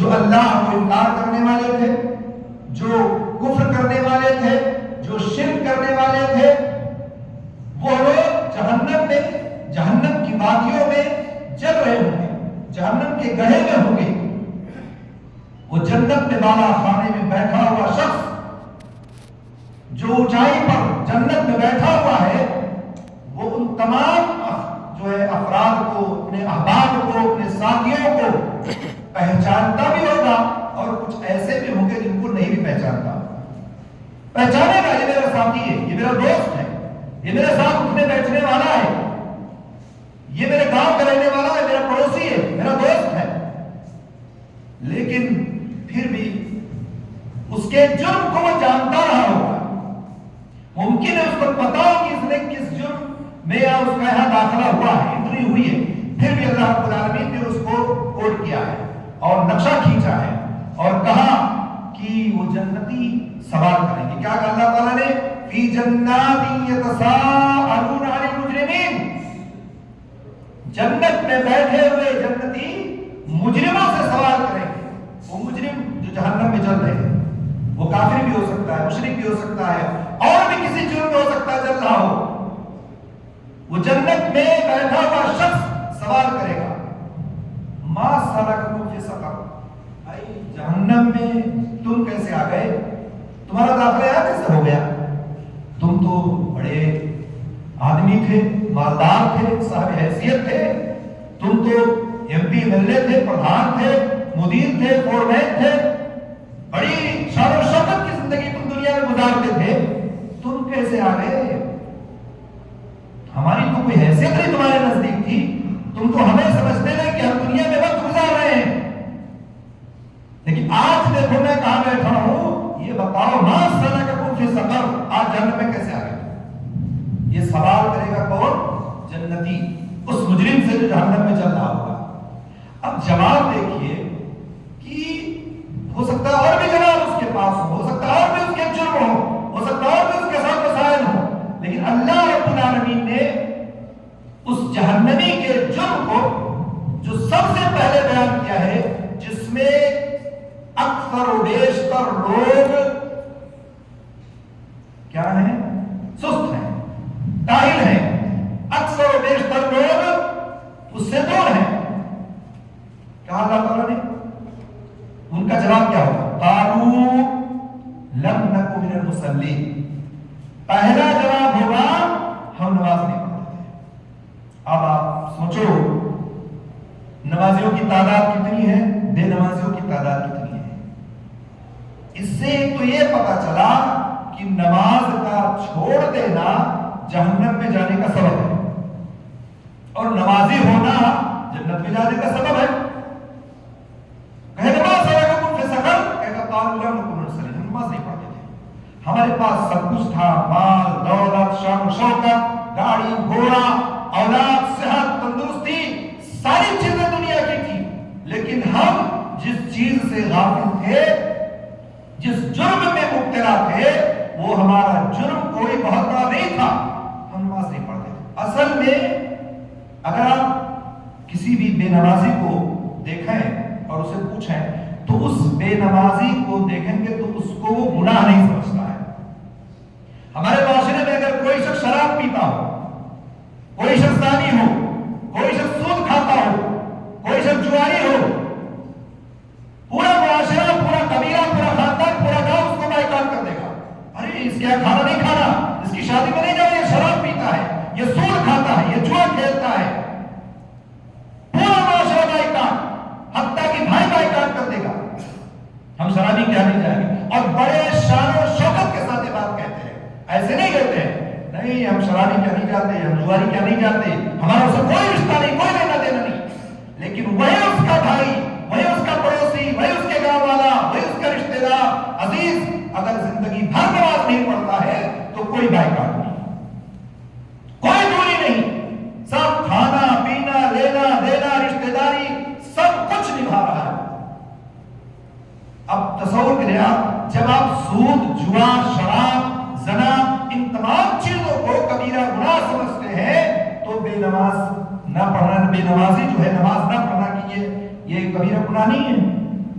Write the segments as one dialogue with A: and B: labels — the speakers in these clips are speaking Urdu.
A: جو اللہ کو انکار کرنے والے تھے، جو کفر کرنے والے تھے، جو شرک کرنے والے تھے، وہ لوگ جہنم میں، جہنم کی وادیوں میں جل رہے ہوں گے، جہنم کے گڑھے میں ہوں گے۔ وہ جنت میں بالا خانے میں بیٹھا ہوا شخص جو اونچائی پر جنت میں بیٹھا ہوا ہے، وہ ان تمام جو ہے افراد کو، اپنے احباب کو، اپنے ساتھیوں کو پہچانتا بھی ہوگا، اور کچھ ایسے بھی ہوں گے جن کو نہیں بھی پہچانتا۔ پہچانے گا، یہ میرا ساتھی ہے، یہ میرا دوست ہے، یہ میرے ساتھ اٹھنے بیٹھنے والا ہے، یہ میرے گاؤں کا رہنے والا ہے، میرا پڑوسی ہے، میرا دوست ہے۔ لیکن پھر بھی اس کے جرم کو وہ جانتا رہا ہوگا۔ ممکن ہے اس کو پتا ہو کہ اس نے کس جرم میں یا اس کا یہاں داخلہ ہوا ہے، انٹری ہوئی ہے، پھر بھی اللہ رب العالمین نے اس کو کوڈ کیا ہے اور نقشہ کھینچا ہے اور کہا کہ وہ جنتی سوال کریں گے۔ کیا کہا اللہ تعالیٰ نے؟ فی جنات یتساءلون عن المجرمین، جنت میں بیٹھے ہوئے جنتی مجرموں سے سوال کریں گے۔ وہ مجرم جو جہنم میں چل رہے ہیں، وہ کافر بھی ہو سکتا ہے، مشرک بھی ہو سکتا ہے، اور بھی کسی جرم میں ہو سکتا ہے چل رہا ہو، وہ جنت میں بیٹھا ہوا شخص سوال کرے گا، ما سلککم فی سقر، بھائی جہنم میں تم کیسے آ گئے؟ تمہارا داخلہ یہاں کیسے ہو گیا؟ تم تو بڑے آدمی تھے، مالدار تھے، صاحب حیثیت تھے، تم تو M P M L A تھے، پردھان تھے، مدیر تھے، فورمین تھے، بڑی شان و شوکت کی زندگی تم دنیا میں گزارتے تھے، تم کیسے آ گئے؟ ہماری تو کوئی حیثیت نہیں تمہارے نزدیک تھی، تم تو ہمیں سمجھتے تھے کہ ہم دنیا میں وقت گزار رہے ہیں، لیکن آج دیکھو میں کہاں بیٹھا ہوں، یہ بتاؤ ما سلککم فی سقر، آج جہنم میں کیسے آ گئے؟ یہ سوال کرے گا کون؟ جنتی، اس مجرم سے جو جہنم میں چل رہا ہوگا۔ اب جواب دیکھیے کہ ہو سکتا ہے اور بھی جواب اس کے پاس ہو سکتا ہے اور بھی اس کے جرم ہو سکتا ہے اور بھی اس کے ساتھ مسائل ہو، لیکن اللہ رب العالمین نے اس جہنمی کے جرم کو جو سب سے پہلے بیان کیا ہے، جس میں اکثر و بیشتر لوگ کیا ہیں؟ سست ہیں، کاہل ہیں، اکثر و بیشتر لوگ اس سے دور ہیں۔ کہا اللہ تعالیٰ نے، ان کا جواب کیا ہوگا؟ قالوا لم نک من المصلین، پہلا جواب ہوگا ہم نماز نہیں پڑھتے تھے۔ اب آپ سوچو نمازیوں کی تعداد کتنی ہے، بے نمازیوں کی تعداد کتنی ہے؟ اس سے تو یہ پتا چلا کہ نماز کا چھوڑ دینا جہنم میں جانے کا سبب ہے، اور نمازی ہونا جنت میں جانے کا سبب ہے۔ نماز نہیں پڑھتے تھے، ہمارے پاس سب کچھ تھا، مال دولت شان و شوکت، گاڑی گھوڑا، اولاد، صحت، تندرستی، ساری چیزیں دنیا کی تھی، لیکن ہم جس چیز سے غافل تھے، جس جرم میں مبتلا تھے، وہ ہمارا جرم کوئی بہت بڑا نہیں تھا، ہم نماز نہیں پڑھتے تھے۔ اصل میں اگر آپ کسی بھی بے نمازی کو دیکھیں اور اسے پوچھیں تو اس بے نمازی کو دیکھیں گے تو اس کو وہ گناہ نہیں سمجھتا ہے۔ ہمارے معاشرے میں اگر کوئی شخص شراب پیتا ہو، کوئی شخص زانی ہو، کوئی شخص سود کھاتا ہو، کوئی شخص جواری ہو، پورا معاشرہ، پورا قبیلہ، پورا خاندان، پورا گاؤں اس کو بائیکاٹ کر دے گا۔ ارے اس کے یہاں کھانا نہیں کھانا، اس کی شادی میں نہیں جانا، یہ شراب پیتا ہے، یہ سود کھاتا ہے، یہ جوا کھیلتا ہے، پورا معاشرہ بائیکاٹ، حتیٰ کہ بھائی بائیکاٹ کر دے گا، ہم شرابی کیا نہیں جائیں گے، اور بڑے شان و شوکت کے ساتھ یہ بات کہتے ہیں۔ ایسے نہیں کہتے ہیں نہیں ہم شرابی کیا نہیں جاتے، ہم جواری کیا نہیں جاتے، ہمارا اسے کوئی رشتہ نہیں، کوئی لینا دینا نہیں، لیکن وہی اس کا بھائی، وہی اس کا پڑوسی، وہی اس کے گاؤں والا، وہی اس کا رشتہ دار عزیز اگر زندگی بھر نماز نہیں پڑھتا ہے تو کوئی بائیکاٹ نہیں، کوئی دوری نہیں، سب کھانا پینا لینا دینا رشتہ داری سب کچھ نبھا رہا ہے۔ اب تصور کریں آپ، جب آپ سود، جوا، شراب، زنا، ان تمام چیزوں کو کبیرہ گناہ سمجھتے ہیں تو بے نماز نہ پڑھنا، بے نمازی جو ہے نماز نہ پڑھنا کہ یہ کبیرہ گناہ نہیں ہے،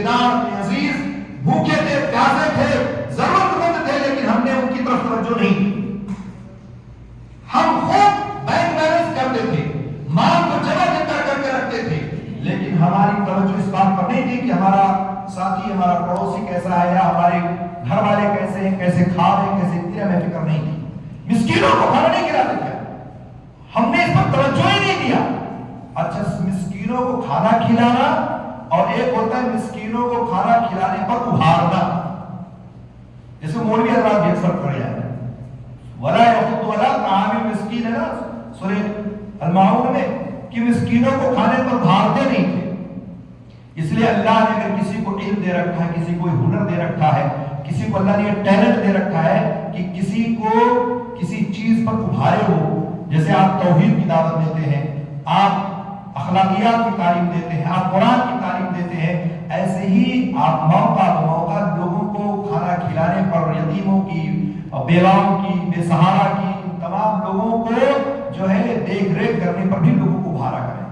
A: رشتے دار اپنے عزیز بھوکے تھے، پیاسے تھے، ضرورت مند تھے، لیکن ہم نے ان کی طرف توجہ نہیں کی. ہم خوب بینک بیلنس کرتے تھے، مال کو جمع کر کے رکھتے تھے، لیکن ہماری توجہ اس بات پر نہیں تھی کہ ہمارا ساتھی، ہمارا پڑوسی کیسا ہے، یا ہمارے گھر والے کیسے ہیں، کیسے کھا رہے ہیں، کیسے پی رہے ہیں. ہمیں فکر نہیں تھی. مسکینوں کو کھانا نہیں کھلاتے تھے، ہم نے اس پر توجہ ہی نہیں دیا. اچھا، مسکینوں کو کھانا کھلانا اور ایک ہوتا ہے مسکینوں کو کھانا کھلانے پر ابھارنا. جیسے مولوی حضرات بھی اکثر پڑھ جائے ولا یحض علی طعام المسکین ہے نا سورہ الماعون میں، کہ مسکینوں کو کھانے پر ابھارتے نہیں تھے. اس لیے اللہ نے اگر کسی کو علم دے رکھا ہے، کسی کو ہنر دے رکھا ہے، کسی کو اللہ نے ٹیلنٹ دے رکھا ہے کہ کسی کو کسی چیز پر ابھارے ہو، جیسے آپ توحید کی دعوت دیتے ہیں، آپ اخلاقیات کی تعلیم دیتے ہیں، آپ قرآن کی تعلیم دیتے ہیں، ایسے ہی آپ موقع بموقع لوگوں کو کھانا کھلانے پر، یتیموں کی، بیواؤں کی، بے سہارا کی، تمام لوگوں کو جو ہے دیکھ ریکھ کرنے پر بھی لوگوں کو ابھارا کریں.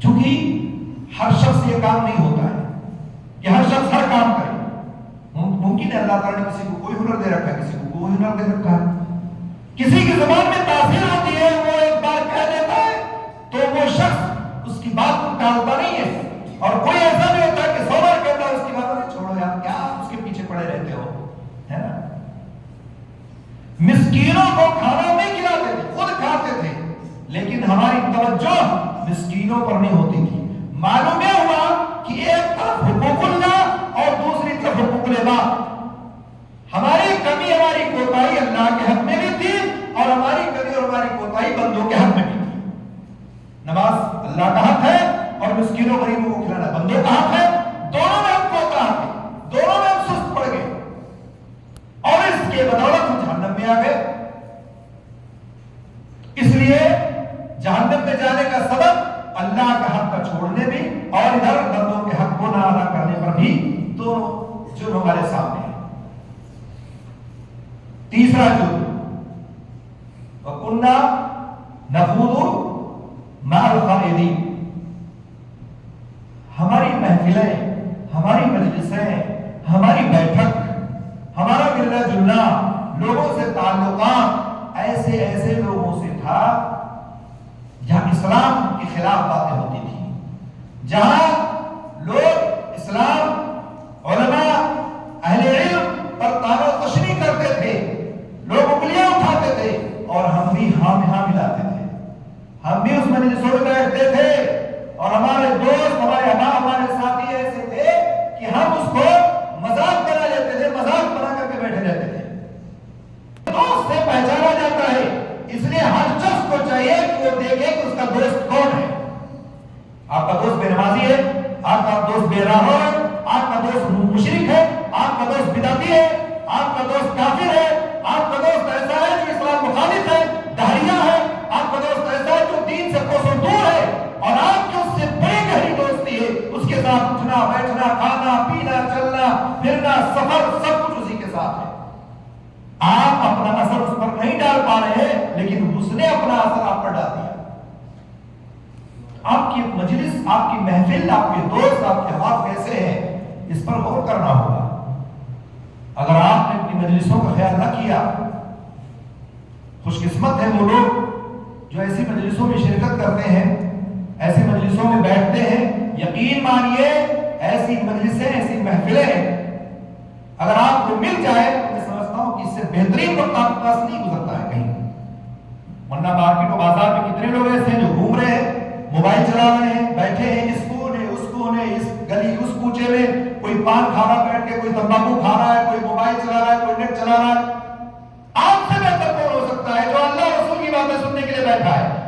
A: چونکہ ہر شخص یہ کام نہیں ہوتا ہے کہ ہر شخص ہر کام کرے. ممکن ہے اللہ تعالیٰ نے کسی کو کوئی ہنر دے رکھا ہے، کسی کو کوئی ہنر دے رکھا ہے. کسی کی زبان میں تاثیر ہوتی ہے، وہ ایک بار کہہ دیتا ہے تو وہ شخص اس کی بات کو ٹالتا نہیں ہے. اور کوئی ایسا نہیں ہوتا کہ 100 بار کہتا ہے اس کی بات نہیں، چھوڑو یار، کیا اس کے پیچھے پڑے رہتے ہو، ہے نا. مسکینوں کو کھانا نہیں کھلاتے تھے، خود کھاتے تھے، لیکن ہماری توجہ مسکینوں پر نہیں ہوتی تھی. معلوم یہ ہوا کہ ایک طرف حقوق اللہ اور دوسری طرف حقوق العباد. ہماری کمی، ہماری کوتاہی اللہ کے حق میں بھی تھی، اور ہماری کمی اور ہماری کوتاہی بندوں کے حق میں بھی تھی. نماز اللہ کا حق ہے اور مسکینوں غریبوں کو کھلانا بندوں کا حق ہے. دونوں میں ہم کوتاہ تھے، دونوں میں ہم سست پڑ گئے، اور اس کے بدولت ہم جہنم میں آ گئے. اس لیے جہنم میں جانے کا سبب اللہ کا حق کا چھوڑنے بھی اور ادھر بندوں کے حق کو نہ ادا کرنے پر بھی دونوں جرم ہمارے سامنے ہیں. تیسرا جرم وَكُنَّا نَخُوضُ مَعَ الْخَائِضِينَ. ہماری محفلیں، ہماری مجلسیں، ہماری بیٹھک، ہمارا ملنا جلنا، لوگوں سے تعلقات ایسے لوگوں سے تھا جہاں اسلام کے خلاف باتیں ہوتی تھی، جہاں لوگ اسلام، علماء، اہل علم پر طعن و تشنیع کرتے تھے، لوگ انگلیاں اٹھاتے تھے، اور ہم بھی ہاں ملاتے تھے. ہم بھی اس مجلسوں میں بیٹھتے تھے، اور ہمارے دوست، ہمارے احباب، ہمارے ساتھی ایسے تھے کہ ہم اس کو مذاق بنا لیتے تھے، مذاق بنا کر کے بیٹھے رہتے تھے. دوست سے پہچانا جاتا ہے، اس لیے ہر شخص کو چاہیے کہ وہ دیکھے کہ اس کا دوست کون ہے. آپ کا دوست بے نمازی ہے، آپ کا دوست بے راہ ہے، آپ کا دوست مشرک ہے، آپ کا دوست بدعتی ہے، آپ کا دوست کافر ہے، آپ کا دوست ایسا ہے جو اسلام مخالف ہے، دہریہ ہے، آپ کا دوست ایسا ہے جو دین سے کوسوں دور ہے، اور آپ کی اس سے بڑی گہری دوستی ہے، اس کے ساتھ اٹھنا بیٹھنا، کھانا پینا، چلنا پھرنا، سفر، سب کچھ اسی کے ساتھ ہے. آپ اپنا اثر اس پر نہیں ڈال پا رہے ہیں، لیکن اس نے اپنا اثر آپ پر ڈال دیا. آپ کی مجلس، آپ کی محفل، آپ کے دوست، آپ کے احباب کیسے ہیں، اس پر غور کرنا ہوگا. اگر آپ نے اپنی مجلسوں کا خیال نہ کیا، خوش قسمت ہے وہ لوگ جو ایسی مجلسوں میں شرکت کرتے ہیں، ایسی مجلسوں میں بیٹھتے ہیں. یقین مانیے ایسی مجلسیں، ایسی محفلیں اگر آپ کو مل جائے تو میں سمجھتا ہوں کہ اس سے بہترین وقت آپ کے پاس نہیں گزرتا ہے کہیں. ورنہ مارکیٹ و بازار میں کتنے لوگ ایسے ہیں جو گھوم رہے ہیں، موبائل چلا رہے ہیں، بیٹھے ہیں اس کونے اس کونے، اس گلی اس کوچے میں، کوئی پان کھا رہا بیٹھ کے، کوئی تمباکو کھا رہا ہے، کوئی موبائل چلا رہا ہے، کوئی نیٹ چلا رہا ہے. آپ سے بہتر کون ہو سکتا ہے جو اللہ رسول کی باتیں سننے کے لیے بیٹھا ہے؟